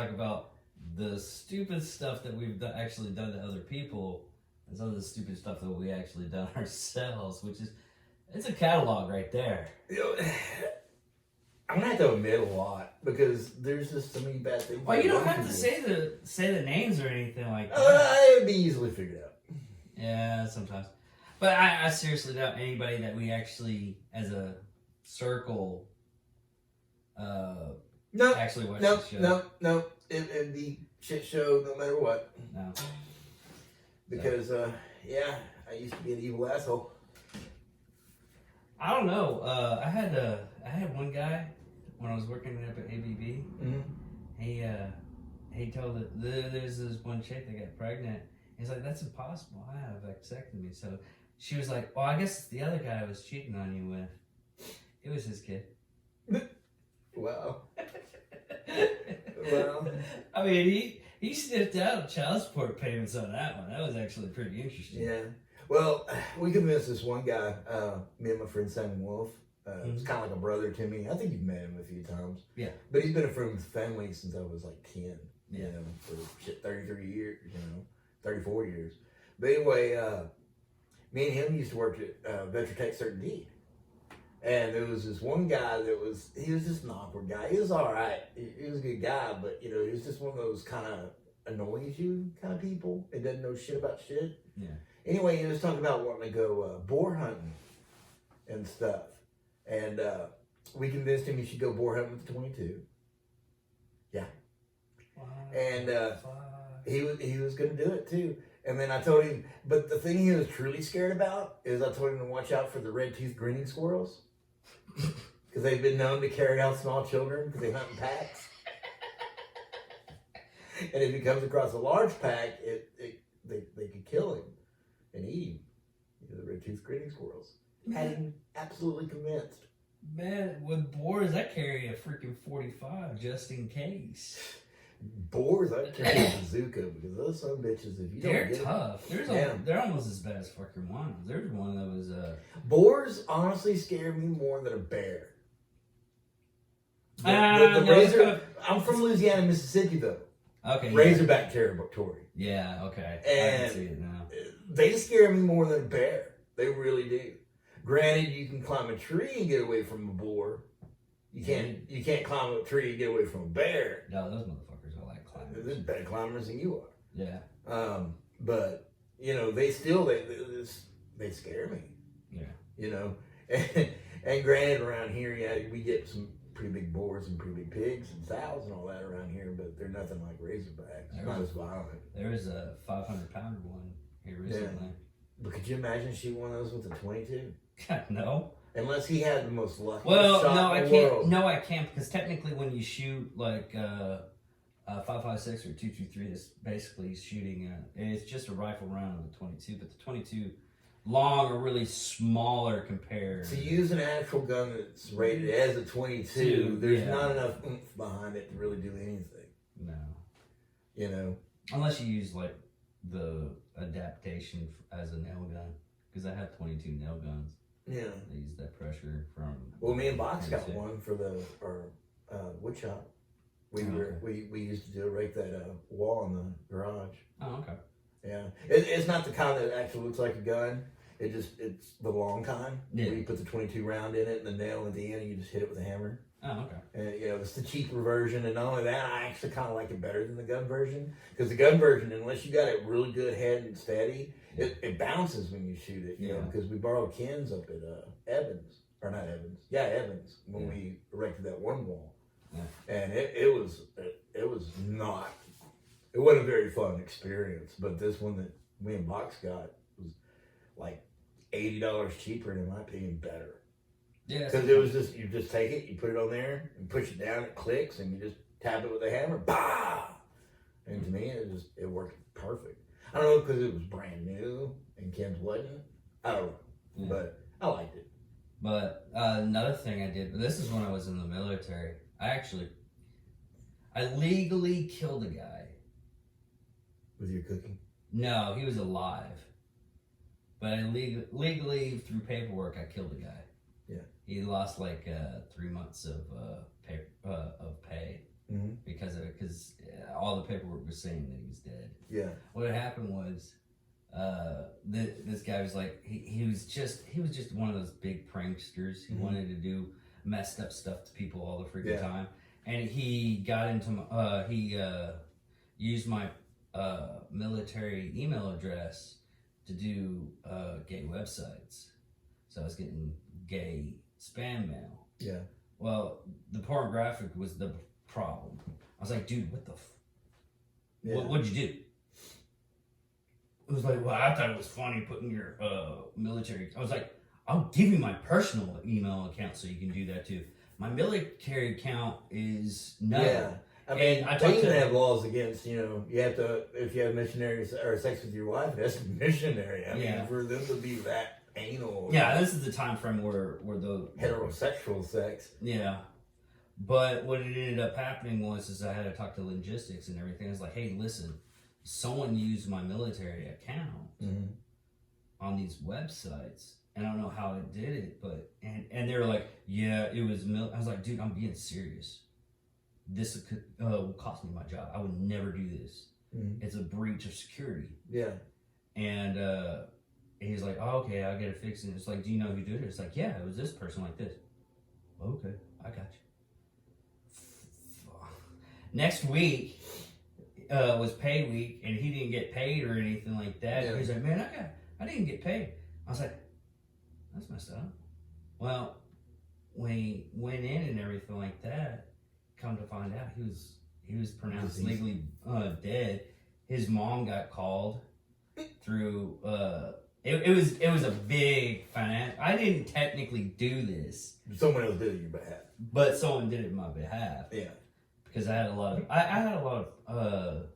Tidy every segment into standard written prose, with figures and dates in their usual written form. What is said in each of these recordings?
talk about the stupid stuff that we've actually done to other people, and some of the stupid stuff that we actually done ourselves, which is it's a catalog right there. You know, I'm gonna have to admit a lot because there's just so many bad things. Well, you don't have to say the names or anything like that. It would be easily figured out. Yeah, sometimes. But I seriously doubt anybody that we actually, as a circle, actually watch the show. No. It'd be shit show no matter what. No. Because, I used to be an evil asshole. I don't know. I had one guy when I was working up at ABB. Mm-hmm. He told it there's this one chick that got pregnant. He's like, that's impossible. I have vasectomy. So she was like, well, I guess it's the other guy I was cheating on you with. It was his kid. Wow. Well, I mean, he sniffed out child support payments on that one. That was actually pretty interesting. yeah. Well, we convinced this one guy, me and my friend Simon Wolf. He's kind of like a brother to me. I think you've met him a few times. Yeah. But he's been a friend with the family since I was like 10. Yeah. You know, for 33 years, 34 years. But anyway, me and him used to work at Vetrotech CertainTeed. And there was this one guy he was just an awkward guy. He was all right. He was a good guy, but, he was just one of those kind of annoys you kind of people. He doesn't know shit about shit. Yeah. Anyway, he was talking about wanting to go boar hunting and stuff. And we convinced him he should go boar hunting with the 22. Yeah. And he was going to do it too. And then I told him, but the thing he was truly scared about is I told him to watch out for the red-toothed grinning squirrels. Because they've been known to carry out small children because they hunt in packs. And if he comes across a large pack, they could kill him and eat him. The red-toothed grinning squirrels. Had him absolutely convinced. Man, with boars, I carry a freaking 45 just in case. Boars, I carry a bazooka because those son of bitches, if you don't They're get tough. They're almost as bad as fucking ones. There's one that was boars honestly scare me more than a bear. The no, razor. I'm from Louisiana, Mississippi, though. Okay. Razorback territory. Yeah. Okay. And I can see it now. They scare me more than a bear. They really do. Granted, you can climb a tree and get away from a boar. You can't climb a tree and get away from a bear. No, those motherfuckers are like climbers. They're better climbers than you are. Yeah. But they scare me. Yeah. And granted, around here, we get some pretty big boars and pretty big pigs and sows and all that around here, but they're nothing like razorbacks. Not as violent. There was a 500-pounder one here recently. Yeah. But could you imagine shooting one of those with a 22? No. Unless he had the most lucky shot in the can't. world. No, I can't because technically, when you shoot like 5.56 or 2.23, that's basically shooting. It's just a rifle round of the 22, but the 22 long or really smaller compared. To use an actual gun that's rated as a 22, there's not enough oomph behind it to really do anything. No. Unless you use like the adaptation as a nail gun, because I have 22 nail guns. Yeah. They use that pressure from. Well, me and Box got one for our wood shop. We used to do rake that wall in the garage. Oh, okay. Yeah, it's not the kind that actually looks like a gun. It's the long kind. Yeah. Where you put the 22 round in it and the nail at the end, and you just hit it with a hammer. Oh, okay. And it's the cheaper version, and not only that, I actually kind of like it better than the gun version, because the gun version, unless you got it really good head and steady, it bounces when you shoot it. You know, because we borrowed Ken's up at Evans, when we erected that one wall, and it wasn't a very fun experience. But this one that me and Box got was like $80 cheaper, and in my opinion, better. Yeah, because it was just, you just take it, you put it on there, and push it down, it clicks, and you just tap it with a hammer, bah! And to me, it worked perfect. I don't know, because it was brand new, and Ken's wasn't. I don't know, but I liked it. But another thing I did, but this is when I was in the military, I legally killed a guy. With your cooking? No, he was alive. But I legally, through paperwork, I killed a guy. Yeah. He lost like 3 months of pay. because all the paperwork was saying that he was dead. Yeah. What had happened was, this guy was like he was just one of those big pranksters. He wanted to do messed up stuff to people all the freaking time, and he got into used my military email address to do gay websites. So I was getting gay spam mail. Yeah. Well, the pornographic was the problem. I was like, dude, what the what'd you do? It was like, well, I thought it was funny putting your military. I was like, I'll give you my personal email account so you can do that too. My military account is no. Yeah. I mean, I they talked even to have laws against, you have to, if you have missionaries or sex with your wife, that's missionary. I mean, for them to be that anal. Yeah, this is the time frame where the heterosexual sex. Yeah. But what it ended up happening was I had to talk to logistics and everything. I was like, hey, listen, someone used my military account on these websites. And I don't know how it did it, but and they were like, yeah, it was I was like, dude, I'm being serious. This could will cost me my job. I would never do this. It's a breach of security. Yeah. And he's like, oh, okay, I'll get it fixed. And it's like, do you know who did it? It's like, yeah, it was this person like this. Okay, I got you. Next week was pay week, and he didn't get paid or anything like that. Yeah. He's like, man, I didn't get paid. I was like, that's messed up. Well, when he went in and everything like that, come to find out he was pronounced legally dead. His mom got called through. It was a big financial. I didn't technically do this. Someone else did it on your behalf. But someone did it on my behalf. Yeah. Because I had a lot of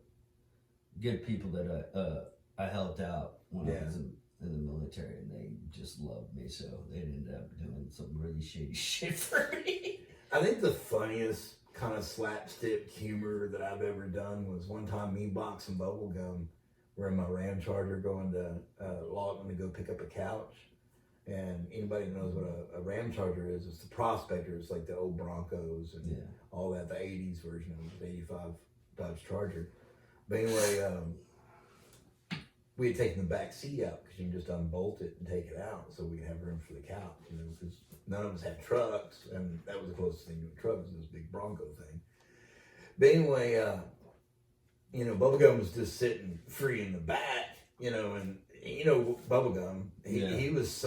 good people that I helped out when I was in the military, and they just loved me, so they ended up doing some really shady shit for me. I think the funniest kind of slapstick humor that I've ever done was one time me boxing bubblegum. We're in my Ram Charger going to Lawton to go pick up a couch. And anybody who knows what a Ram Charger is, it's the Prospector. It's like the old Broncos and all that, the 80s version of the 85 Dodge Charger. But anyway, we had taken the back seat out because you can just unbolt it and take it out so we could have room for the couch, because none of us had trucks, and that was the closest thing to a truck was this big Bronco thing. But anyway, Bubblegum was just sitting free in the back, and Bubblegum, he was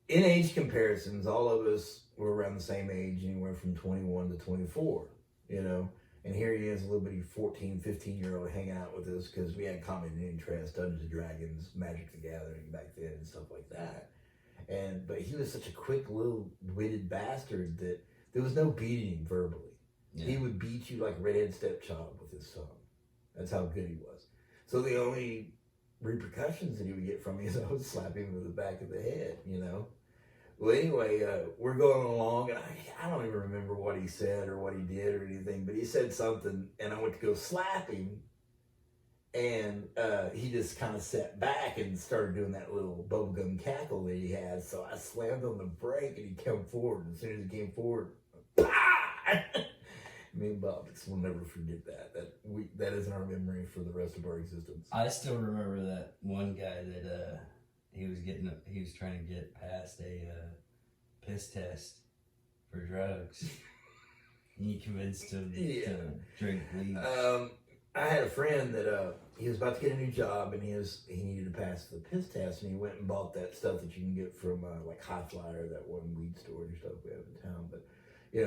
in age comparisons, all of us were around the same age, anywhere from 21 to 24, and here he is, a little bitty 14, 15-year-old hanging out with us because we had common interest, Dungeons and Dragons, Magic the Gathering back then and stuff like that. But he was such a quick little witted bastard that there was no beating him verbally. Yeah. He would beat you like redhead stepchild with his son. That's how good he was. So the only repercussions that he would get from me is I would slap him with the back of the head, Well, anyway, we're going along, and I don't even remember what he said or what he did or anything, but he said something, and I went to go slap him, and he just kind of sat back and started doing that little bubblegum cackle that he had, so I slammed on the brake, and he came forward. As soon as he came forward, bah! Me and Bob will never forget that. That is in our memory for the rest of our existence. I still remember that one guy that he was trying to get past a piss test for drugs. And you convinced him to drink bleach. I had a friend that he was about to get a new job, and he needed to pass the piss test, and he went and bought that stuff that you can get from like High Flyer, that one weed store and stuff we have in town. But he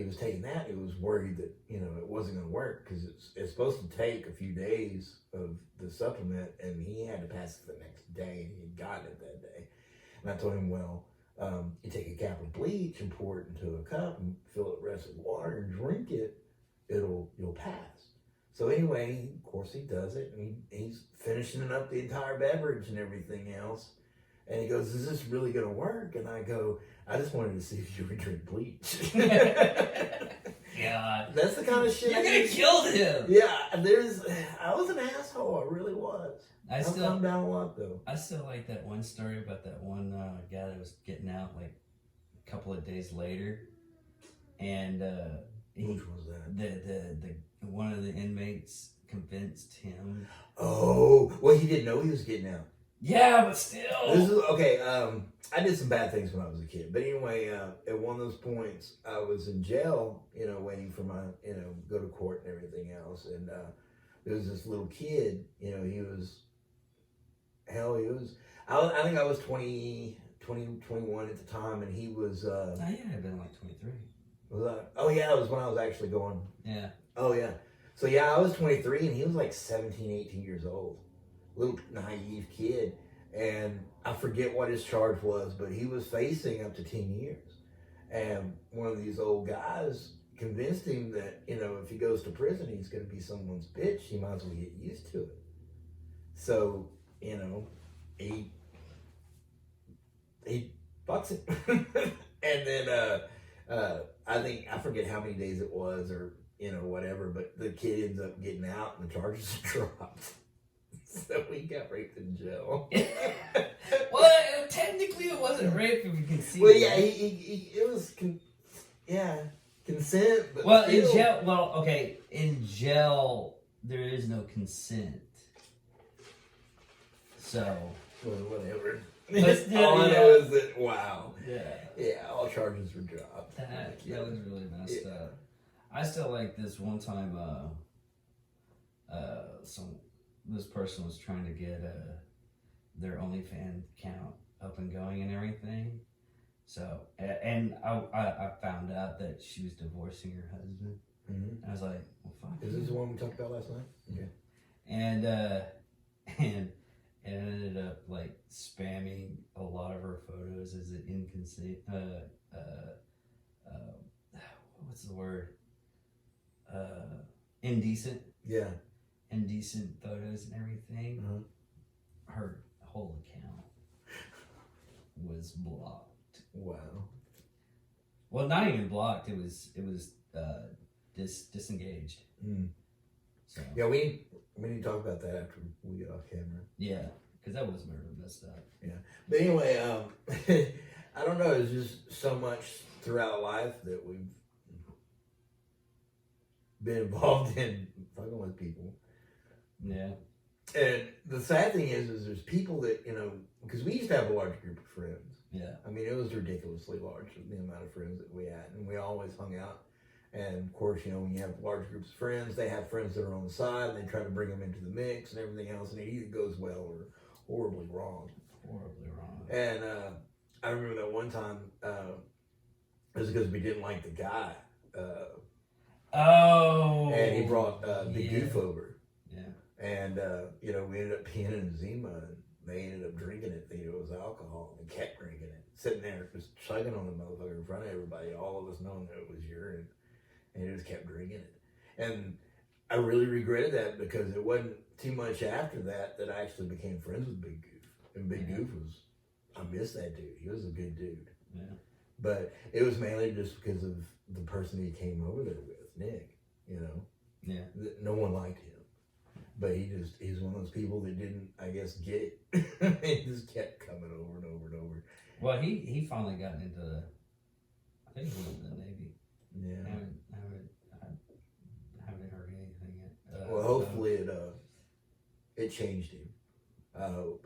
was taking that. He was worried that it wasn't going to work because it's supposed to take a few days of the supplement, and he had to pass it the next day, and he had gotten it that day. And I told him, well, you take a cap of bleach and pour it into a cup and fill it with the rest of water and drink it, you'll pass. So anyway, of course he does it, and he's finishing up the entire beverage and everything else. And he goes, is this really going to work? And I go, I just wanted to see if you would drink bleach. God. That's the kind of shit. You're going to kill him. Yeah, I was an asshole. I really was. I've calmed down a lot, though. I still like that one story about that one guy that was getting out like a couple of days later. and Which was that? the one of the inmates convinced him. Oh, well, he didn't know he was getting out. Yeah, but still. This is okay. I did some bad things when I was a kid, but anyway, at one of those points, I was in jail, waiting for my, go to court and everything else, and there was this little kid, he was, I think I was 20, 21 at the time, and he was, Oh, yeah, I'd been like 23. was I? Oh yeah, it was when I was actually going. Yeah. Oh yeah. So yeah, I was 23, and he was like 17, 18 years old. Little naive kid, and I forget what his charge was, but he was facing up to 10 years. And one of these old guys convinced him that, if he goes to prison, he's going to be someone's bitch. He might as well get used to it. So, he fucks it. And then, I forget how many days it was or, whatever, but the kid ends up getting out and the charges are dropped. So we got raped in jail. Well, technically it wasn't rape if you can see. Well, yeah, it was, consent. But well, still. in jail. Well, okay, in jail there is no consent. So. Well, whatever. But still, all I know is that wow. Yeah, all charges were dropped. that was really messed up. I still like this one time. This person was trying to get their OnlyFans account up and going and everything. So, and I found out that she was divorcing her husband. Mm-hmm. I was like, well, fuck. Is this the one we talked about last night? Okay. And ended up like spamming a lot of her photos as an inconsistent. What's the word? Indecent. Yeah. Indecent photos and everything. Uh-huh. Her whole account was blocked. Wow. Well, not even blocked. It was disengaged. Mm. So Yeah, we need to talk about that after we get off camera. yeah, because that was really messed up. Yeah, but anyway, I don't know. There's just so much throughout life that we've been involved in fucking with people. Yeah. And the sad thing is there's people that, because we used to have a large group of friends. Yeah. I mean, it was ridiculously large, the amount of friends that we had. And we always hung out. And of course, when you have large groups of friends, they have friends that are on the side and they try to bring them into the mix and everything else. And it either goes well or horribly wrong. Horribly wrong. And I remember that one time, it was because we didn't like the guy. And he brought the goof over. Yeah. And, we ended up peeing in Zima, and they ended up drinking it, thinking it was alcohol, and kept drinking it. Sitting there, just chugging on the motherfucker in front of everybody, all of us knowing that it was urine, and he just kept drinking it. And I really regretted that because it wasn't too much after that I actually became friends with Big Goof. And Big Goof I miss that dude. He was a good dude. Yeah. But it was mainly just because of the person he came over there with, Nick, Yeah. No one liked him. But he's one of those people that didn't, I guess, get it. He just kept coming over and over and over. Well, he finally got into I think he went in the Navy. Yeah. I haven't heard anything yet. Well, hopefully it changed him. I hope.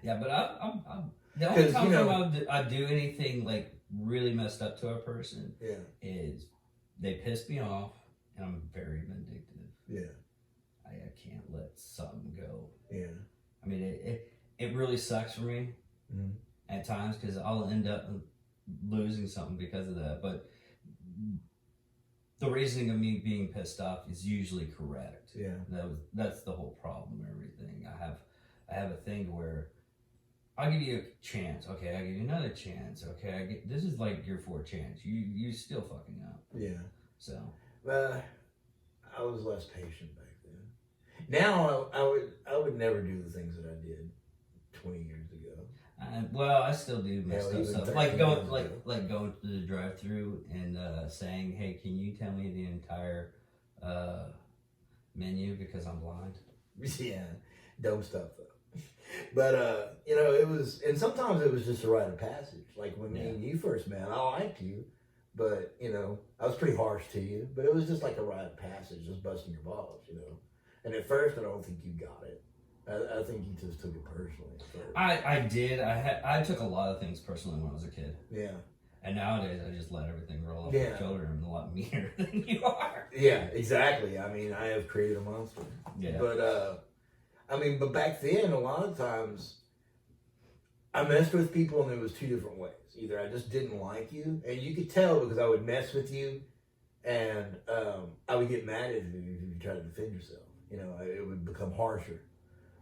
Yeah, but I'm the only 'Cause, time I do anything like really messed up to a person Yeah. is they piss me off and I'm very vindictive. Yeah. I can't let something go. Yeah. I mean, it really sucks for me at times because I'll end up losing something because of that. But the reasoning of me being pissed off is usually correct. Yeah. That's the whole problem. Everything I have a thing where I'll give you a chance. Okay, I give you another chance. Okay, this is like your fourth chance. You still fucking up. Yeah. So. I was less patient back then. Now I would never do the things that I did 20 years ago. Well, I still do messed up stuff, like going to the drive-through and saying, "Hey, can you tell me the entire menu because I'm blind?" Yeah, dumb stuff though. But it was, and sometimes it was just a rite of passage. Like when me and you first met, I liked you, but I was pretty harsh to you. But it was just like a rite of passage, just busting your balls, And at first, I don't think you got it. I think you just took it personally. At first. I did. I took a lot of things personally when I was a kid. Yeah. And nowadays, I just let everything roll off Yeah. my shoulder. I'm a lot meaner than you are. Yeah, exactly. I mean, I have created a monster. Yeah. But but back then, a lot of times, I messed with people, and there was two different ways. Either I just didn't like you, and you could tell because I would mess with you, and I would get mad at you if you tried to defend yourself. It would become harsher.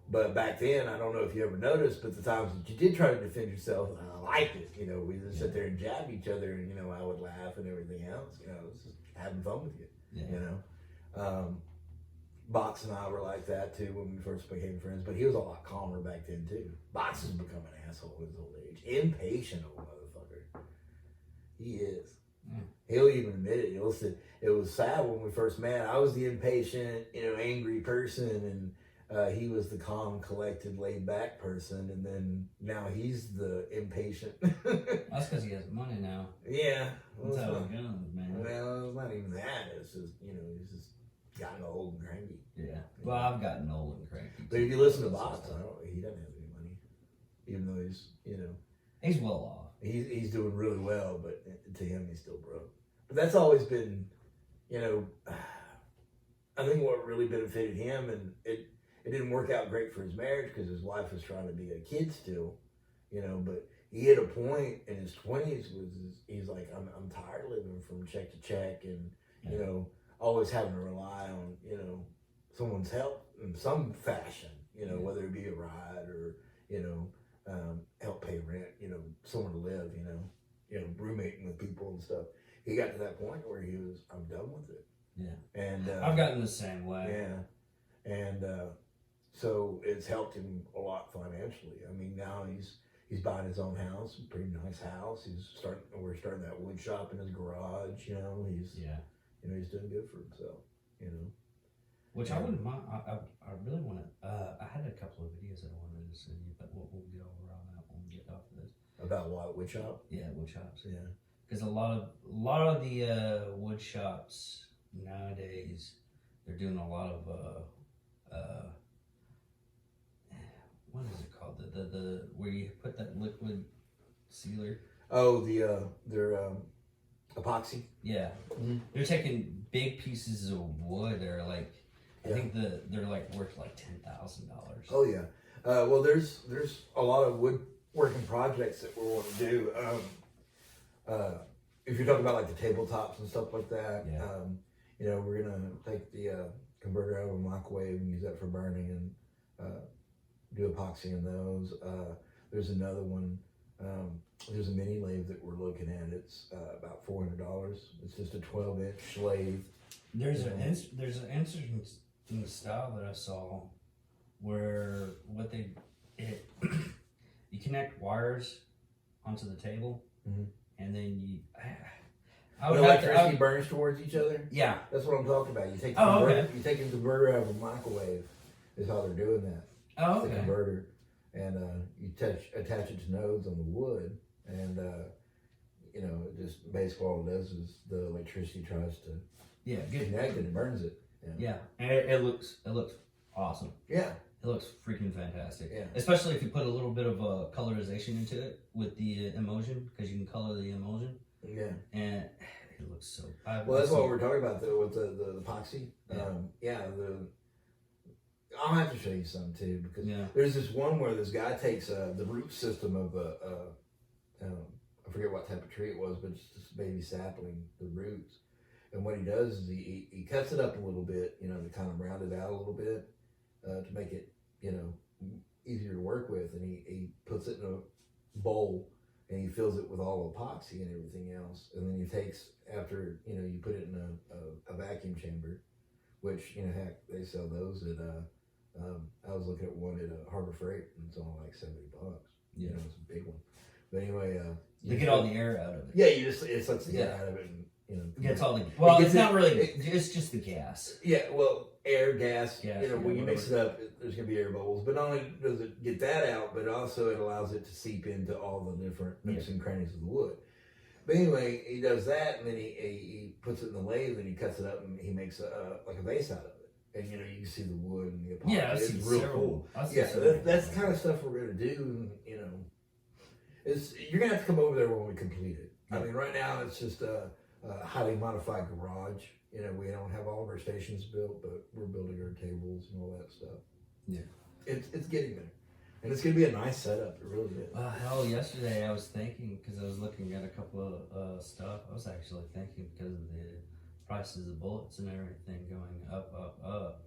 But back then, I don't know if you ever noticed, but the times that you did try to defend yourself, I liked it. We just sit there and jab each other, and I would laugh and everything else. It was just having fun with you. Yeah. Box and I were like that too when we first became friends, but he was a lot calmer back then too. Box has become an asshole in his old age. Impatient old motherfucker. He is. Mm. He'll even admit it. He'll say it was sad when we first met. I was the impatient, angry person, and he was the calm, collected, laid-back person, and then now he's the impatient. That's because he has money now. Yeah. That's how it goes, man. Well, it's not even that. It's just, he's just gotten old and cranky. Yeah. Well, I've gotten old and cranky. But if you listen to Box, he doesn't have any money. Even though he's, He's well off. he's doing really well, but to him, he's still broke. But that's always been, I think what really benefited him, and it didn't work out great for his marriage because his wife was trying to be a kid still, but he hit a point in his 20s he's like, I'm tired of living from check to check and, always having to rely on, someone's help in some fashion, whether it be a ride or, help pay rent, somewhere to live, roommating with people and stuff. He got to that point where he was, I'm done with it. Yeah. And I've gotten the same way. Yeah. And so it's helped him a lot financially. I mean, now he's buying his own house, a pretty nice house. We're starting that wood shop in his garage, He's he's doing good for himself, Which I wouldn't mind. I really want to. I had a couple of videos that I wanted to send you, but we'll get over on that when we get off of this. About what, wood shop? Yeah, wood shops. Yeah. Because a lot of the wood shops nowadays, they're doing a lot of what is it called? The where you put that liquid sealer. Oh, their epoxy. Yeah, they're taking big pieces of wood. They're like, I think they're like worth like $10,000. Oh yeah. Well, there's a lot of woodworking projects that we want to do. If you're talking about like the tabletops and stuff like that, we're gonna take the converter out of a microwave and use that for burning and do epoxy in those. There's another one. There's a mini lathe that we're looking at. It's about $400. It's just a 12-inch lathe. There's an interesting style that I saw where you connect wires onto the table, and then you. When electricity burns towards each other. Yeah, that's what I'm talking about. You take you take a converter out of a microwave. Is how they're doing that. Oh, okay. The converter, and you attach it to nodes on the wood, and it just basically all it does is the electricity tries to connect it and burns it. Yeah, and it looks awesome. Yeah. It looks freaking fantastic. Yeah. Especially if you put a little bit of colorization into it with the emulsion, because you can color the emulsion. Yeah. And it looks so. Well, that's what we're talking about though with the epoxy. I'll have to show you some too because there's this one where this guy takes the root system of I forget what type of tree it was, but it's just baby sapling, the roots. And what he does is he cuts it up a little bit, to kind of round it out a little bit to make it, easier to work with. And he puts it in a bowl and he fills it with all epoxy and everything else. And then he takes, after, you put it in a vacuum chamber, which, heck, they sell those at, I was looking at one at Harbor Freight and it's only like $70. Yeah. It's a big one. But anyway, to get all the air out of it. Yeah, it lets the air out of it and, it gets all the, well, it's not really, it's just the gas. Yeah, well, air, gas, when you whatever. mix it up, there's going to be air bubbles. But not only does it get that out, but also it allows it to seep into all the different nooks and crannies of the wood. But anyway, he does that, and then he puts it in the lathe, and he cuts it up, and he makes like a vase out of it. And you know, you can see the wood and the epoxy. Yeah, I've it's seen real several. cool. I've seen Yeah, several. that's the kind of stuff we're gonna do. And, you know, you're gonna have to come over there when we complete it. I mean, right now it's just a highly modified garage. You know, we don't have all of our stations built, but we're building our tables and all that stuff. Yeah. It's getting there, and it's gonna be a nice setup. It really is. Hell, yesterday I was thinking, because I was looking at a couple of stuff, I was actually thinking because of the prices of bullets and everything going up,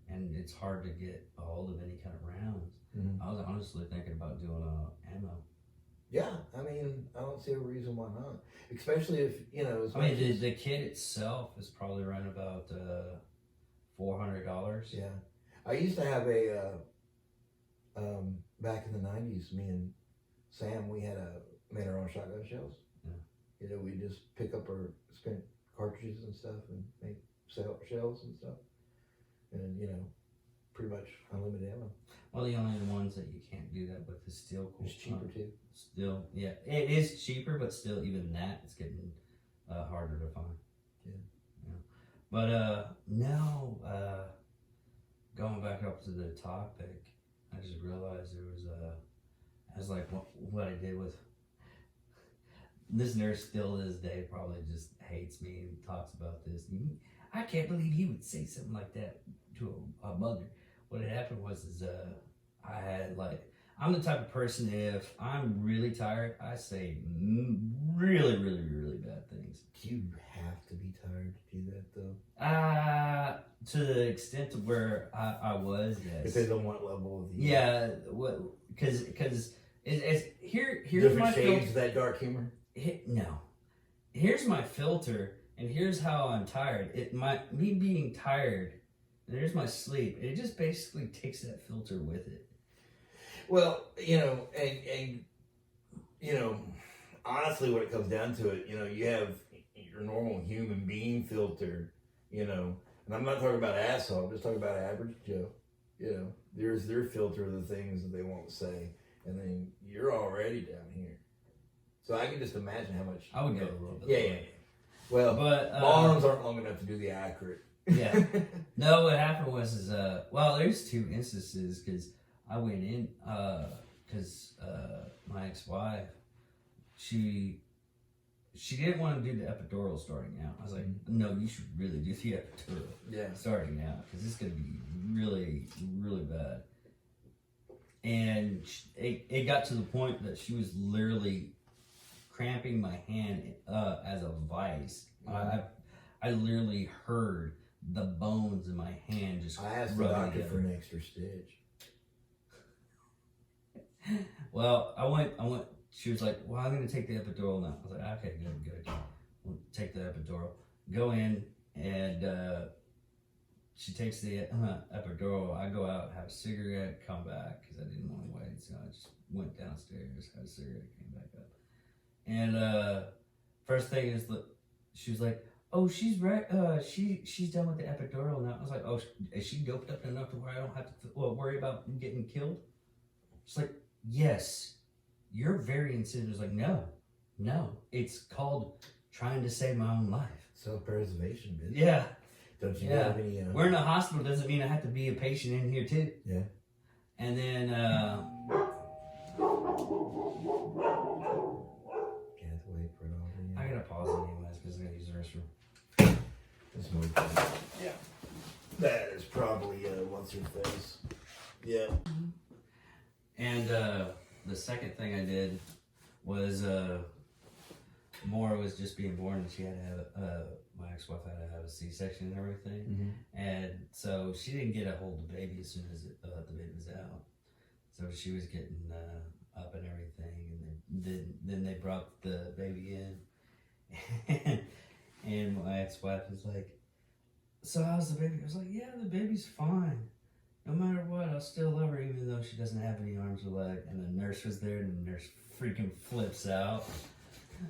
and it's hard to get a hold of any kind of rounds. Mhm. I was honestly thinking about doing ammo. Yeah, I mean, I don't see a reason why not. Especially if, you know, as I mean, much the, as- the kit itself is probably around about $400. yeah. I used to have back in the 90s, me and Sam, we made our own shotgun shells. Yeah. You know, we just pick up our spent cartridges and stuff and make shells and stuff. And, you know, pretty much unlimited ammo. Well, the only ones that you can't do that with is steel. It's cheaper too. Still, yeah, it is cheaper, but still, even that, it's getting harder to find. Yeah. But now, going back up to the topic, I just realized there was I was like, what I did with this nurse still to this day probably just hates me and talks about this. I can't believe he would say something like that to a mother. What had happened was I had I'm the type of person, if I'm really tired, I say really, really, really bad things. Do you have to be tired to do that though? To the extent of where I was, yes. Depends on what level of the Yeah, because it's here's different my shades filter. of that dark humor. No, here's my filter, and here's how I'm tired. Me being tired, and here's my sleep. It just basically takes that filter with it. Well, you know, and you know, honestly, when it comes down to it, you know, you have your normal human being filter, you know, and I'm not talking about asshole. I'm just talking about average Joe. You know, there's their filter of the things that they won't say, and then you're already down here. So I can just imagine how much I would go a little bit. Yeah. Well, But my arms aren't long enough to do the accurate. Yeah. No, what happened was well, there's two instances, because I went in because my ex-wife, she didn't want to do the epidural starting out. I was like, no, you should really do the epidural Yeah. starting out, because it's going to be really, really bad. And it got to the point that she was literally cramping my hand as a vice. I literally heard the bones in my hand just I asked the rubbing doctor together. for an extra stitch. Well, I went. She was like, "Well, I'm going to take the epidural now." I was like, "Okay, good. We'll take the epidural." Go in, and she takes the epidural. I go out, have a cigarette, come back because I didn't want to wait. So I just went downstairs, had a cigarette, came back up. And first thing is, she was like, "Oh, she's right. She's done with the epidural now." I was like, "Oh, is she doped up enough to where I don't have to worry about getting killed?" She's like, "Yes, you're very insensitive." I was like, no, it's called trying to save my own life. Self-preservation, bitch. Yeah, Don't you Yeah. have any? we're in a hospital doesn't mean I have to be a patient in here too. Yeah. And then, You have to wait for it all to end. I gotta pause anyways because I gotta use the restroom. Let's move on. Yeah. That is probably what's her face. Yeah. And the second thing I did was Maura was just being born, and she had to have my ex-wife had to have a C-section and everything, Mm-hmm. and so she didn't get a hold of the baby as soon as the baby was out. So she was getting up and everything, and then they brought the baby in, and my ex-wife was like, "So how's the baby?" I was like, "Yeah, the baby's fine. No matter what, I'll still love her even though she doesn't have any arms or legs." And the nurse was there, and the nurse freaking flips out.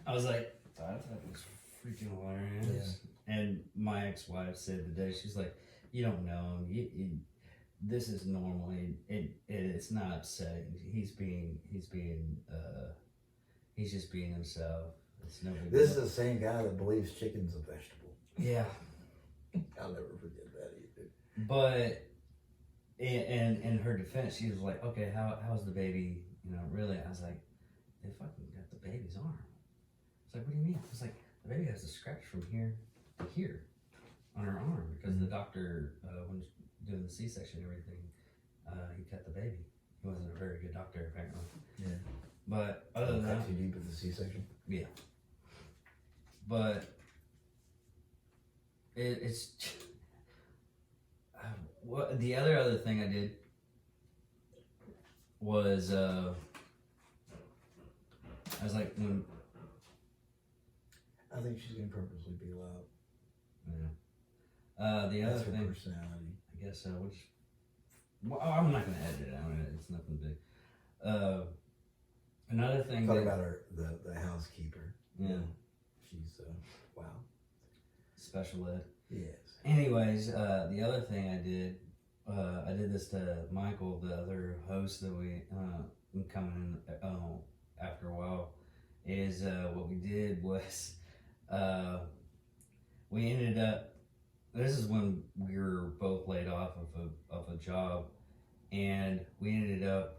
I was like, "I thought it was freaking hilarious." And my ex-wife said today, she's like, "You don't know him. This is normal. It's not upsetting. He's just being himself." It's no big This is deal. the same guy that believes chicken's a vegetable. Yeah, I'll never forget that either. but in her defense, she was like, "Okay, how's the baby? You know, really?" I was like, "They fucking got the baby's arm." It's like, "What do you mean?" I was like, "The baby has a scratch from here to here on her arm because the doctor, when doing the C-section and everything, he cut the baby. He wasn't a very good doctor apparently." Yeah. But other than that, Cut too deep with the C-section. but it's what the other thing I did was I was like when I think she's gonna purposely be loud. the other That's her thing personality. I guess which well, I'm not gonna edit it out. It's nothing big. Another thing Talking that, about her, the housekeeper. yeah, She's wow. special ed. Yes. Anyways, the other thing I did this to Michael, the other host that we coming in after a while, is what we did was we ended up. This is when we were both laid off of a job, and we ended up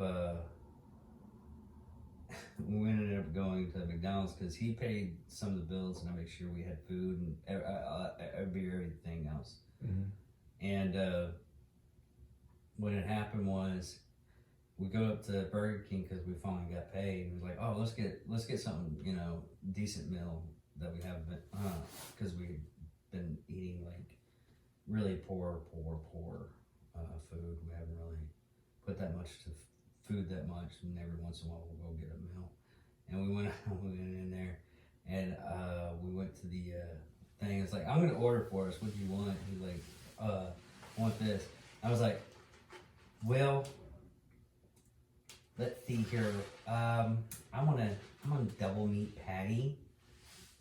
going to McDonald's because he paid some of the bills and I make sure we had food and everything else. Mm-hmm. And what had happened was we go up to Burger King because we finally got paid. And we was like, "Oh, let's get something, decent meal that we haven't because we've been eating like really poor food. We haven't really put that much to food that much, and every once in a while we'll go get a meal." And we went in there, and we went to the thing. It's like, "I'm gonna order for us. What do you want?" He's like, "I want this." I was like, "Well, let's see here. I want a double meat patty.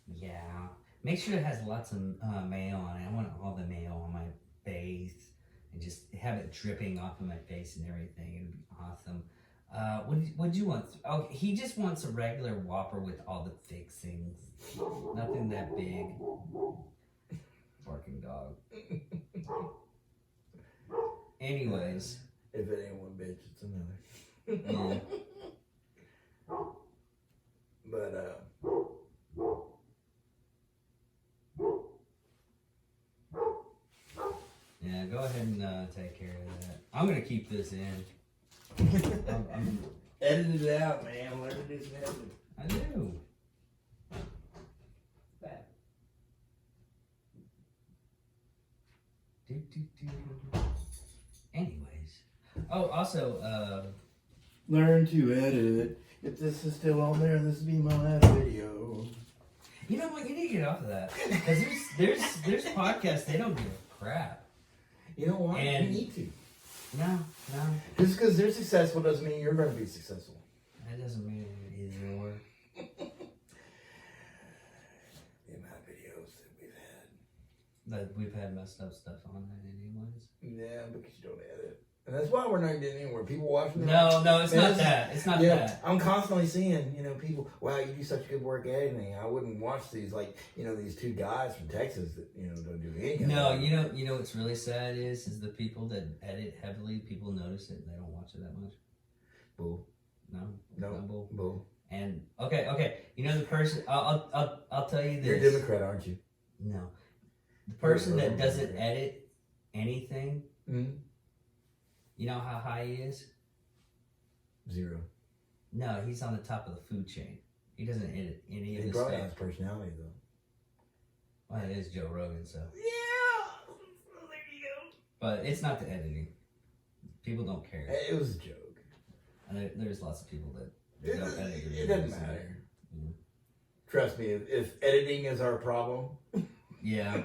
Yeah, make sure it has lots of mayo on it. I want all the mayo on my face and just have it dripping off of my face and everything. It'd be awesome. What do you want?" Oh, he just wants a regular Whopper with all the fixings. Nothing that big. Barking dog. Anyways. If it ain't one bitch, it's another. Yeah. But Yeah, go ahead and take care of that. I'm gonna keep this in. I'm edit it out, man. Learn to do some editing. I do. Bad. Anyways. Oh, also, Learn to edit. If this is still on there, this will be my last video. you know what? You need to get off of that because there's podcasts they don't give a crap. You know what? And- you need to. No. Just because they're successful doesn't mean you're going to be successful. That doesn't mean it is your work. The amount of videos that we've had. That we've had messed up stuff on that anyways. Yeah, because you don't edit. And that's why we're not getting anywhere. People watching them. No, it's Man, not this is- that. It's not Yeah, that. I'm constantly seeing, people, wow, you do such good work editing. I wouldn't watch these, these two guys from Texas that, don't do anything. No, you know what's really sad is the people that edit heavily, people notice it and they don't watch it that much. Bull. No, No. bull. Bull. And okay, the person I'll tell you You're a this. Democrat, aren't you? No, the person You're a that doesn't Democrat. edit anything, Mm-hmm. you know how high he is? 0. No, he's on the top of the food chain. He doesn't edit any of He this probably stuff. has personality, though. Well, it is Joe Rogan, so. Yeah! Well, there you go. But it's not the editing. People don't care. It was a joke. And there's lots of people that It, don't edit their it doesn't videos. matter. Yeah. Trust me, if editing is our problem, Yeah.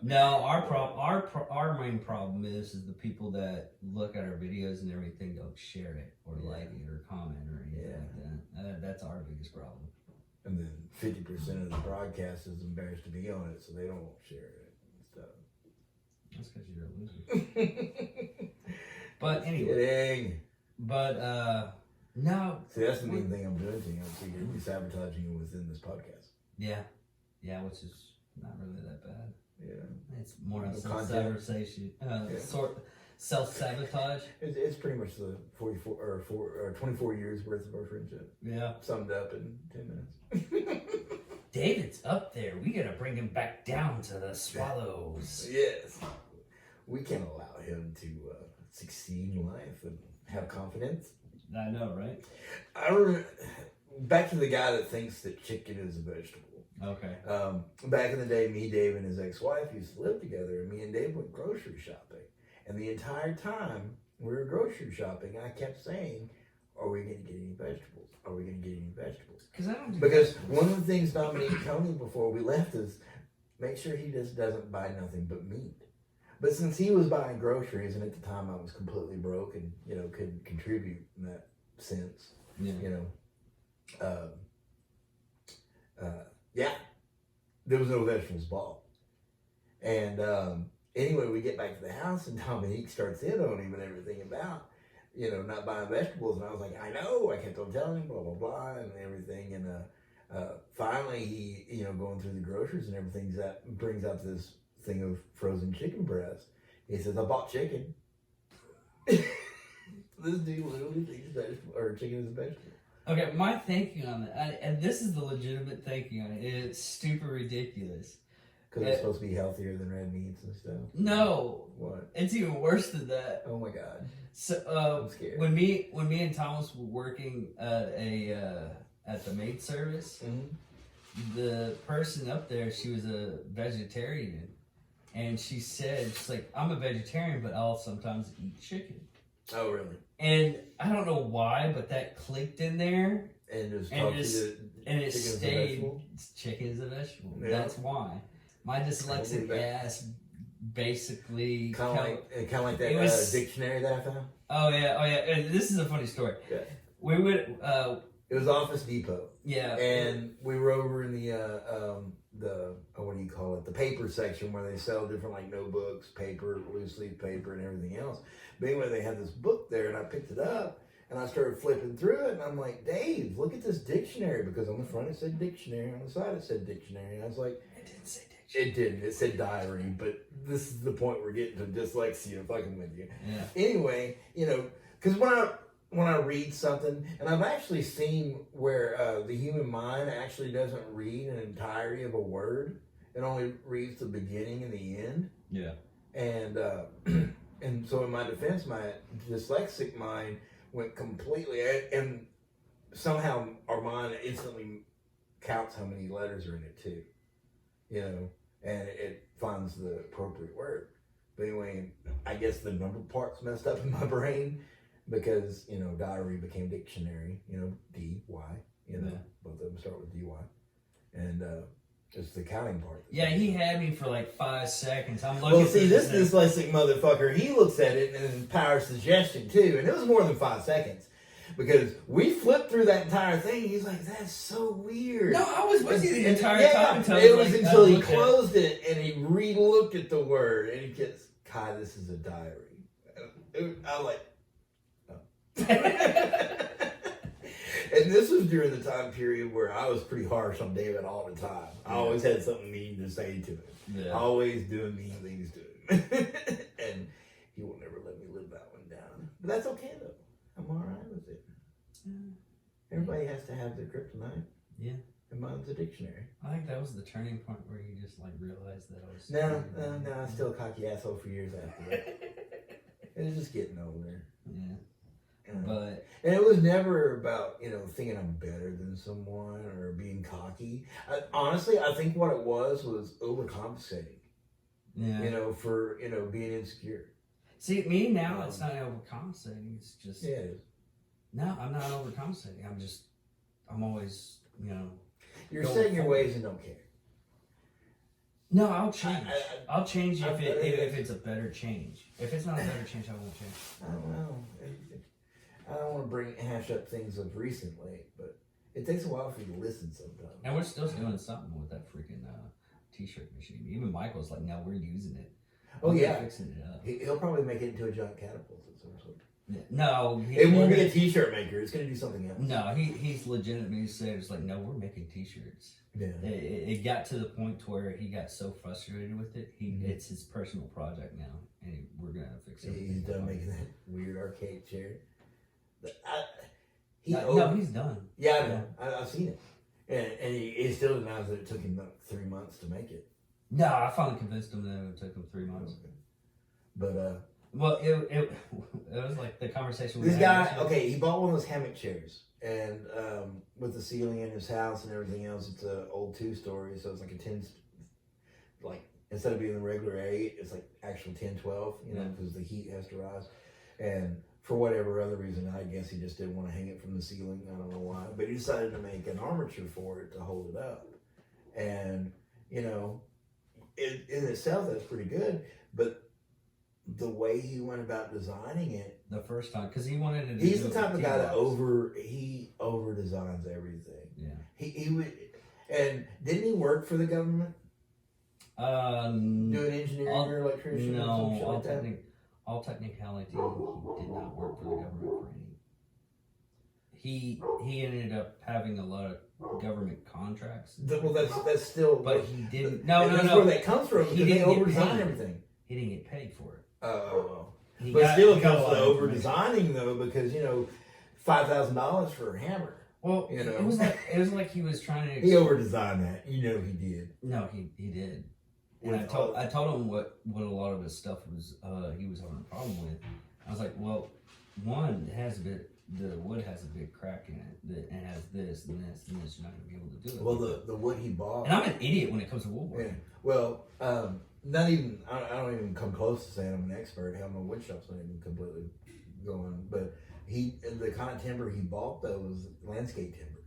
No, our main problem is the people that look at our videos and everything don't share it or like it or comment or anything like that. That's our biggest problem. and then 50% of the broadcast is embarrassed to be on it, so they don't share it and That's because you're a loser. stuff. But anyway, Kidding. no. See, that's the main thing I'm doing to you. I'm figuring you're sabotaging you within this podcast. Yeah, yeah, which is not really that bad. Yeah. It's more of Content. self-sabotage. It's pretty much the 24 years worth of our friendship Yeah. summed up in 10 minutes. David's up there. We gotta bring him back down to the swallows. Yes. We can't allow him to succeed in life and have confidence. I know, right? I remember, back to the guy that thinks that chicken is a vegetable. Okay. Back in the day, me, Dave, and his ex-wife used to live together, and me and Dave went grocery shopping. And the entire time we were grocery shopping, I kept saying, "Are we going to get any vegetables? Are we going to get any vegetables?" Because one of the things Dominique told me before we left is make sure he just doesn't buy nothing but meat. But since he was buying groceries, and at the time I was completely broke and couldn't contribute in that sense, yeah, there was no vegetables bought. And anyway, we get back to the house, and Dominique starts in on him and everything about not buying vegetables. And I was like, I know. I kept on telling him, blah, blah, blah, and everything. And finally, he, going through the groceries and everything, that brings out this thing of frozen chicken breast. He says, I bought chicken. This dude literally thinks chicken is a vegetable. Okay, my thinking on that, and this is the legitimate thinking on it, it's super ridiculous. Because it's supposed to be healthier than red meats and stuff? No. What? It's even worse than that. Oh my God. So I'm scared. when me and Thomas were working at the maid service, the person up there, she was a vegetarian, and she said, she's like, I'm a vegetarian, but I'll sometimes eat chicken. Oh, really? And I don't know why, but that clicked in there. And it stayed. Chicken is a vegetable. Yeah. That's why. My dyslexic ass basically kind of like that dictionary that I found. Oh yeah. And this is a funny story. Yeah. We went. It was Office Depot. Yeah. And we were over in the what do you call it? The paper section where they sell different like notebooks, paper, loose leaf paper, and everything else. But anyway, they had this book there, and I picked it up. And I started flipping through it, and I'm like, Dave, look at this dictionary. Because on the front it said dictionary, on the side it said dictionary. And I was like, it didn't say dictionary. It didn't. It said diary. But this is the point we're getting to dyslexia, fucking with you. Yeah. Anyway, because when I read something, and I've actually seen where the human mind actually doesn't read an entirety of a word. It only reads the beginning and the end. Yeah. And and so in my defense, my dyslexic mind went completely, and somehow our mind instantly counts how many letters are in it too, and it finds the appropriate word. But anyway, I guess the number part's messed up in my brain because, diary became dictionary, D-Y, both of them start with D-Y. And it's the counting part. Yeah, he had me for like 5 seconds. I'm looking. Well, see, this dyslexic motherfucker, he looks at it and then power suggestion too, and it was more than 5 seconds because we flipped through that entire thing. He's like, "That's so weird." No, I was with you the entire time. It was until he closed it and he re-looked at the word and he gets, "Kai, this is a diary." I like, oh. And this was during the time period where I was pretty harsh on David all the time. I always had something mean to say to him. Yeah. Always doing mean things to him. And he will never let me live that one down. But that's okay, though. I'm all right with it. Everybody has to have their kryptonite. Yeah. And mine's a dictionary. I think that was the turning point where you just realized that I was... No, I'm still a cocky asshole for years after that. It was just getting older. Yeah. And it was never about, thinking I'm better than someone or being cocky. Honestly, I think what it was overcompensating. Yeah. For, being insecure. See, me now, it's not overcompensating. It's just... Yeah, it is. No, I'm not overcompensating. I'm always, You're set in your ways and don't care. No, I'll change. I'll change if it's a better change. If it's not a better change, I won't change. I don't know. I don't want to hash up things of recently, but it takes a while for you to listen sometimes. And we're still doing something with that freaking t-shirt machine. Even Michael's like, no, we're using it. Oh, yeah. Fixing it up. He'll probably make it into a giant catapult at some sort. No, It won't be a T-shirt maker. It's going to do something else. No, he's legitimately said it's like, no, we're making T-shirts. Yeah. It got to the point to where he got so frustrated with it. It's his personal project now, and we're gonna fix it. He's done making that weird arcade chair. No, he's done. Yeah, I know. I've seen it, and he still denies that it took him like 3 months to make it. No, I finally convinced him that it took him 3 months. But well, it was like the conversation. This guy, okay, he bought one of those hammock chairs, and with the ceiling in his house and everything else, it's an old 2-story, so it's like a 10, like instead of being the regular 8, it's like actual 10, 12, you know, because the heat has to rise. And for whatever other reason, I guess he just didn't want to hang it from the ceiling. I don't know why, but he decided to make an armature for it to hold it up. And you know, in itself, that's pretty good, but the way he went about designing it, the first time, because he wanted to. He's the type of guy that over designs everything. Yeah. He would, and didn't he work for the government? Doing engineering or electrician? No, or some all, shit like that? all technicality, he did not work for the government for any. He ended up having a lot of government contracts. Well, that's still. But he didn't. That's where that comes from. He Because they didn't get over-design paid. everything. He didn't get paid for it. Oh. He But got- still, he it got a comes lot to of over information. designing though, because you know, $5,000 for a hammer. Well, You know. it was like he was trying to. He over designed that. You know he did. No, he did. And With I told him what a lot of his stuff was. He was having a problem with. I was like, well, one, it has a bit. The wood has a big crack in it that and has this and this and this. You're not gonna be able to do it. Well, the wood he bought. And I'm an idiot when it comes to woodworking. Yeah. Well, not even. I don't even come close to saying I'm an expert. Hell, my wood shop's not even completely going. But the kind of timber he bought though was landscape timber.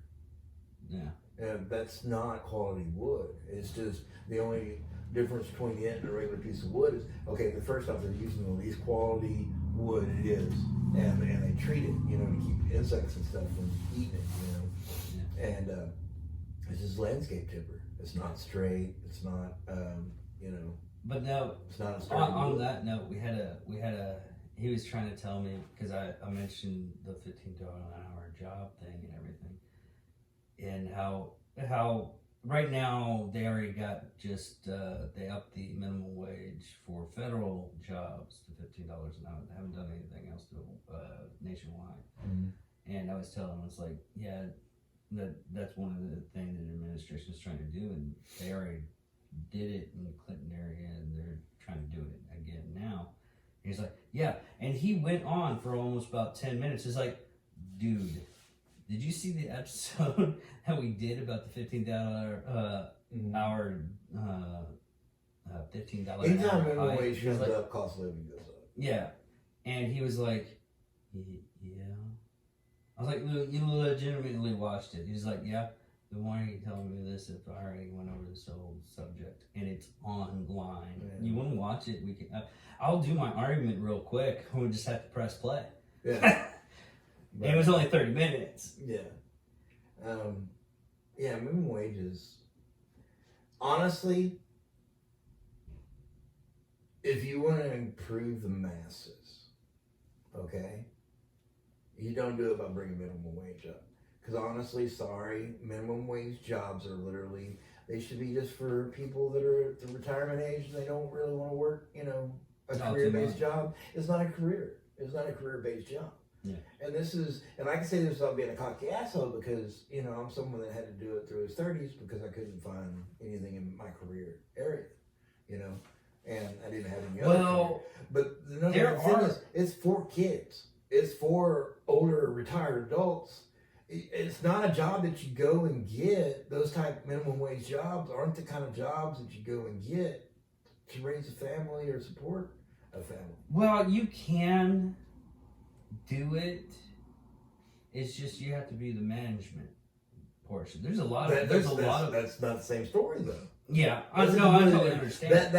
Yeah. And that's not quality wood. It's just the only difference between it and a regular piece of wood is okay. The first off, they're using the least quality wood it is, and they treat it, you know, to keep insects and stuff from eating it, you know. Yeah. And it's just landscape timber. It's not straight. It's not, you know. But no, It's not a on that note, we had a. He was trying to tell me because I mentioned the $15 an hour job thing and everything, and how right now they already got just they upped the minimum wage for federal jobs to $15 an hour. They haven't done anything else to nationwide. Mm-hmm. And I was telling him, it's like, yeah, that's one of the things that the administration is trying to do, and they already did it in the Clinton area, and they're trying to do it again now. And he's like, yeah, and he went on for almost about 10 minutes. It's like, dude, did you see the episode that we did about the $15 hour, $15 Anytime hour minimum hike? wage He was goes like, up, cost of living goes up. yeah, and he was like, yeah. I was like, you legitimately watched it. He's like, yeah. Then why are you telling me this if I already went over this whole subject and it's online? Yeah. You want to watch it? We can. I'll do my argument real quick. We just have to press play. Yeah. It was only 30 minutes. Yeah. Yeah, minimum wages. Honestly, if you want to improve the masses, okay, you don't do it by bringing minimum wage up. Because honestly, sorry, minimum wage jobs are literally, they should be just for people that are at the retirement age and they don't really want to work, you know, a Not too career-based much. job. It's not a career. It's not a career-based job. Yeah. And this is, and I can say this without being a cocky asshole because, you know, I'm someone that had to do it through his 30s because I couldn't find anything in my career area, you know, and I didn't have any other career. Well, But the there thing are- is, it's for kids. It's for older retired adults. It's not a job that you go and get. Those type minimum wage jobs aren't the kind of jobs that you go and get to raise a family or support a family. well, you can do it. It's just you have to be the management portion. There's a lot of. That's not the same story though. Yeah, I That's know. I completely totally different. understand.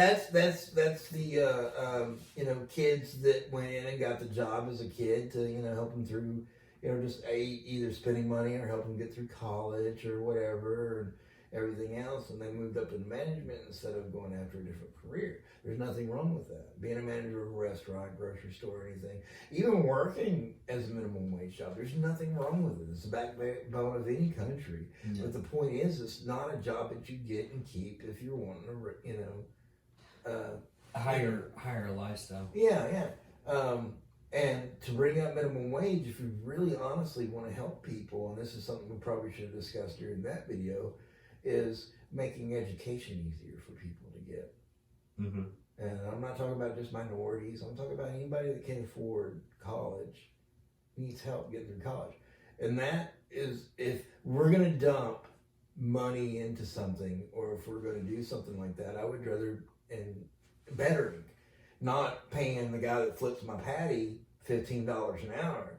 That's the you know, kids that went in and got the job as a kid to, you know, help them through, you know, just either spending money or help them get through college or whatever, everything else, and they moved up in management instead of going after a different career. There's nothing wrong with that. Being a manager of a restaurant, grocery store, anything, even working as a minimum wage job, there's nothing wrong with it. It's the backbone of any country. Yeah. But the point is, it's not a job that you get and keep if you're wanting to, A higher lifestyle. yeah. And to bring up minimum wage, if you really honestly want to help people, and this is something we probably should have discussed during that video, is making education easier for people to get. Mm-hmm. And I'm not talking about just minorities. I'm talking about anybody that can't afford college, needs help getting through college. And that is, if we're going to dump money into something, or if we're going to do something like that, I would rather, and bettering, not paying the guy that flips my patty $15 an hour.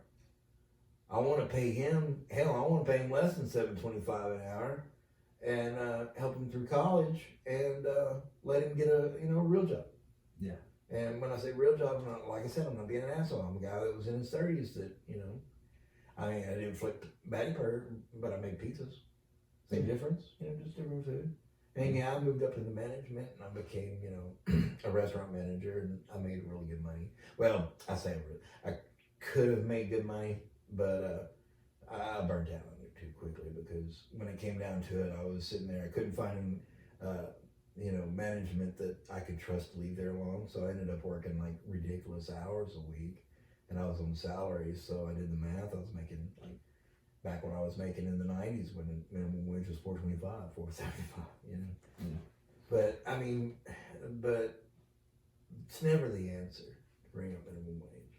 I want to pay him, hell, I want to pay him less than $7.25 an hour, and help him through college, and let him get a real job. Yeah. And when I say real job, I'm not, like I said, I'm not being an asshole. I'm a guy that was in his 30s that, I mean, I didn't flip batty bird, but I made pizzas. Same difference, just different food. And yeah, I moved up into management, and I became, a restaurant manager, and I made really good money. Well, I say I could have made good money, but I burned out on it too quickly, because when it came down to it, I was sitting there. I couldn't find, management that I could trust to leave there long. So I ended up working like ridiculous hours a week, and I was on salary. So I did the math. I was making like back when I was making in the 90s when the minimum wage was $4.25, $4.75. Yeah. But I mean, it's never the answer to bring up minimum wage.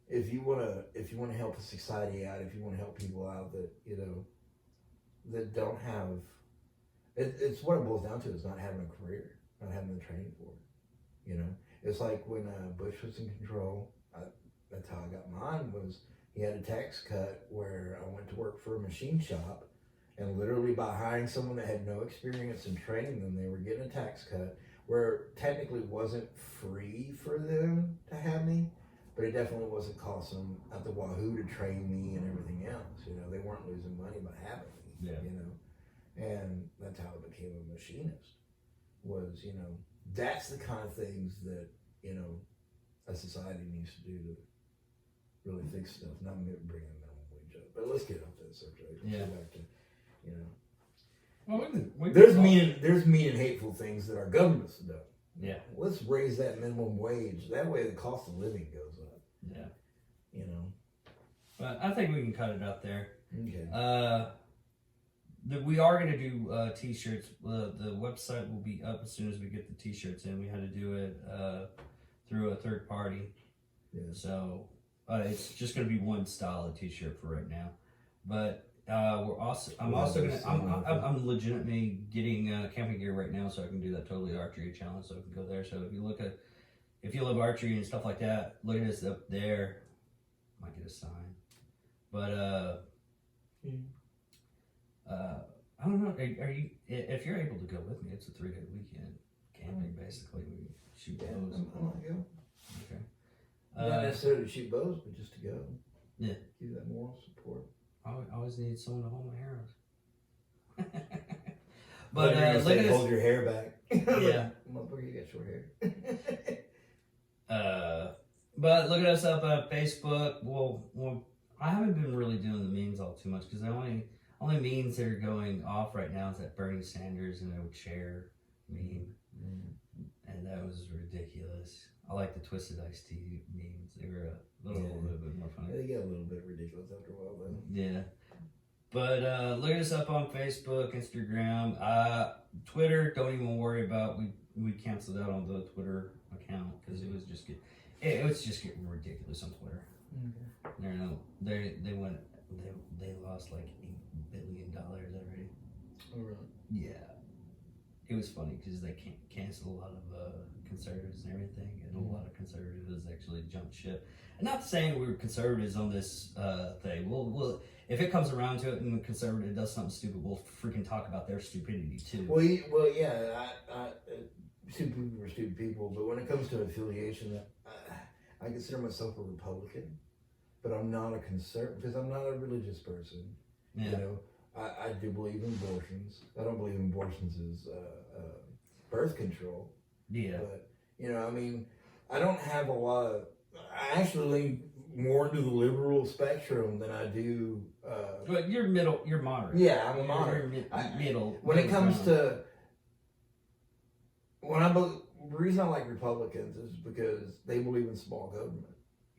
If you wanna help a society out, if you want to help people out that that don't have, it's what it boils down to, is not having a career, not having the training for it. It's like when Bush was in control. That's how I got mine. Was he had a tax cut where I went to work for a machine shop, and literally by hiring someone that had no experience and training them, they were getting a tax cut where technically wasn't free for them to have me, but it definitely wasn't costing them at the wahoo to train me and everything else. They weren't losing money by having me. Yeah. And that's how I became a machinist. Was that's the kind of things that a society needs to do to really fix stuff. Not bringing a minimum wage up, but let's get off that subject. Let's Yeah. go back to Well, we can there's mean and hateful things that our government's done. Yeah. Let's raise that minimum wage. That way the cost of living goes up. Yeah. But But I think we can cut it up there. okay. We are going to do t-shirts. The website will be up as soon as we get the t-shirts in. We had to do it through a third party. Yeah. So it's just going to be one style of t-shirt for right now. But I'm legitimately getting camping gear right now, so I can do that totally archery challenge. So I can go there. So if you love archery and stuff like that, look at us up there. Might get a sign, but I don't know. Are you? If you're able to go with me, it's a 3-day weekend camping. Basically, we shoot Yeah, bows. I want to go. Okay. Not necessarily to shoot bows, but just to go. Yeah. Give that moral support. I always need someone to hold my arrows. But But look at hold this. your hair back. Yeah. Motherfucker, you got short hair. But look at us up on Facebook. Well, I haven't been really doing the memes all too much because the only memes that are going off right now is that Bernie Sanders and a chair meme, and that was ridiculous. I like the Twisted Iced Tea memes. They were a little bit more funny. They get a little bit ridiculous after a while, though. Yeah. But look us up on Facebook, Instagram, Twitter. Don't even worry about. We canceled out on the Twitter account because it was just getting ridiculous on Twitter. Okay. They lost like $8 billion already. Oh, really? Yeah. It was funny because they canceled a lot of conservatives and everything, and a lot of conservatives actually jumped ship. And not saying we're conservatives on this thing. We'll if it comes around to it and the conservative does something stupid, we'll freaking talk about their stupidity too. Well, yeah. Stupid people are stupid people, but when it comes to affiliation, I consider myself a Republican, but I'm not a conservative because I'm not a religious person. Yeah. I do believe in abortions. I don't believe in abortions as birth control. Yeah. But, I mean, I don't have a lot of. I actually lean more into the liberal spectrum than I do. But you're middle. You're moderate. Yeah, I'm a moderate. You're middle. When it comes ground. the reason I like Republicans is because they believe in small government,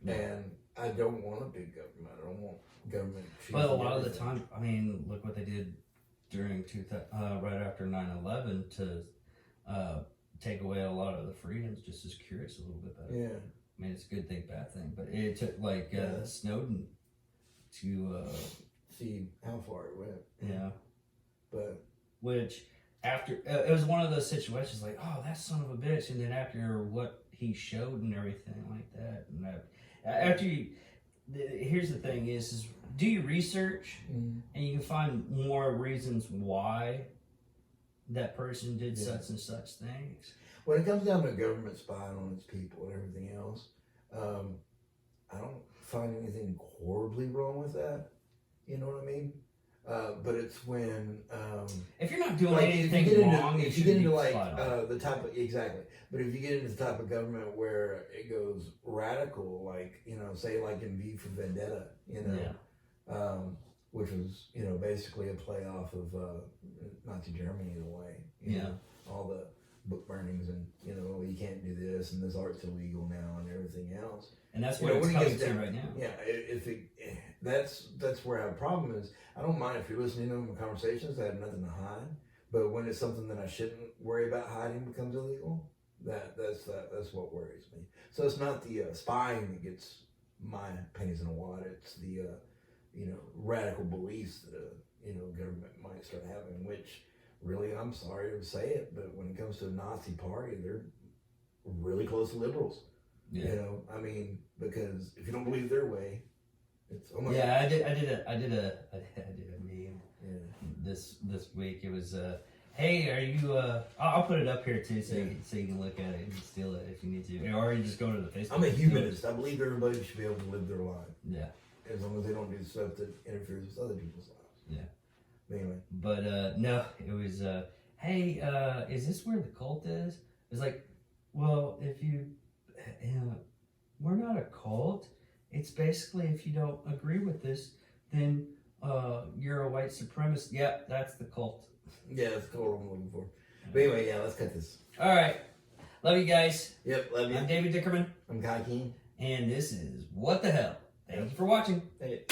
Yeah. and I don't want a big government. I don't want government. Well, a choosing lot of the everything. time, I mean, look what they did during right after 9/11 to take away a lot of the freedoms. Just as curious a little bit better. Yeah. I mean, it's a good thing, bad thing, but it took Yeah. Snowden to See how far it went. yeah, But which after it was one of those situations like, oh, that son of a bitch, and then after what he showed and everything like that, and after you, here's the thing is do your research and you can find more reasons why that person did Yeah. such and such things. when it comes down to government spying on its people and everything else, I don't find anything horribly wrong with that. You know what I mean? But it's when If you're not doing like anything if you get wrong, into, you if you should get be into like spied on. the type of exactly, but if you get into the type of government where it goes radical, like say like in V for Vendetta, Yeah. which was basically a play off of Nazi Germany in a way. You Yeah. know, all the book burnings and you can't do this and this art's illegal now and everything else. And that's You what know, it's when it coming gets to down- right now. Yeah, that's where I have a problem is I don't mind if you're listening to them conversations. I have nothing to hide, but when it's something that I shouldn't worry about hiding becomes illegal, that's what worries me. So it's not the spying that gets my pennies in a wad. It's the radical beliefs that government might start having. Which really, I'm sorry to say it, but when it comes to the Nazi Party, they're really close to liberals. Yeah. I mean, because if you don't believe their way, it's almost Yeah, I did a meme yeah. this week. It was hey, are you I'll put it up here too so Yeah. you can look at it and steal it if you need to. Or you just go to the Facebook. I'm a humanist. I believe everybody should be able to live their life Yeah. as long as they don't do stuff that interferes with other people's lives. Yeah. But anyway, But no, it was hey, is this where the cult is? It's like, well, if you we're not a cult. It's basically if you don't agree with this, then you're a white supremacist. Yep, that's the cult. yeah, that's cool. What I'm looking for. But anyway, yeah, let's cut this. All right. Love you guys. Yep, love you. I'm David Dickerman, I'm Kai King. and this is What the Hell. Thank you for watching. Hey.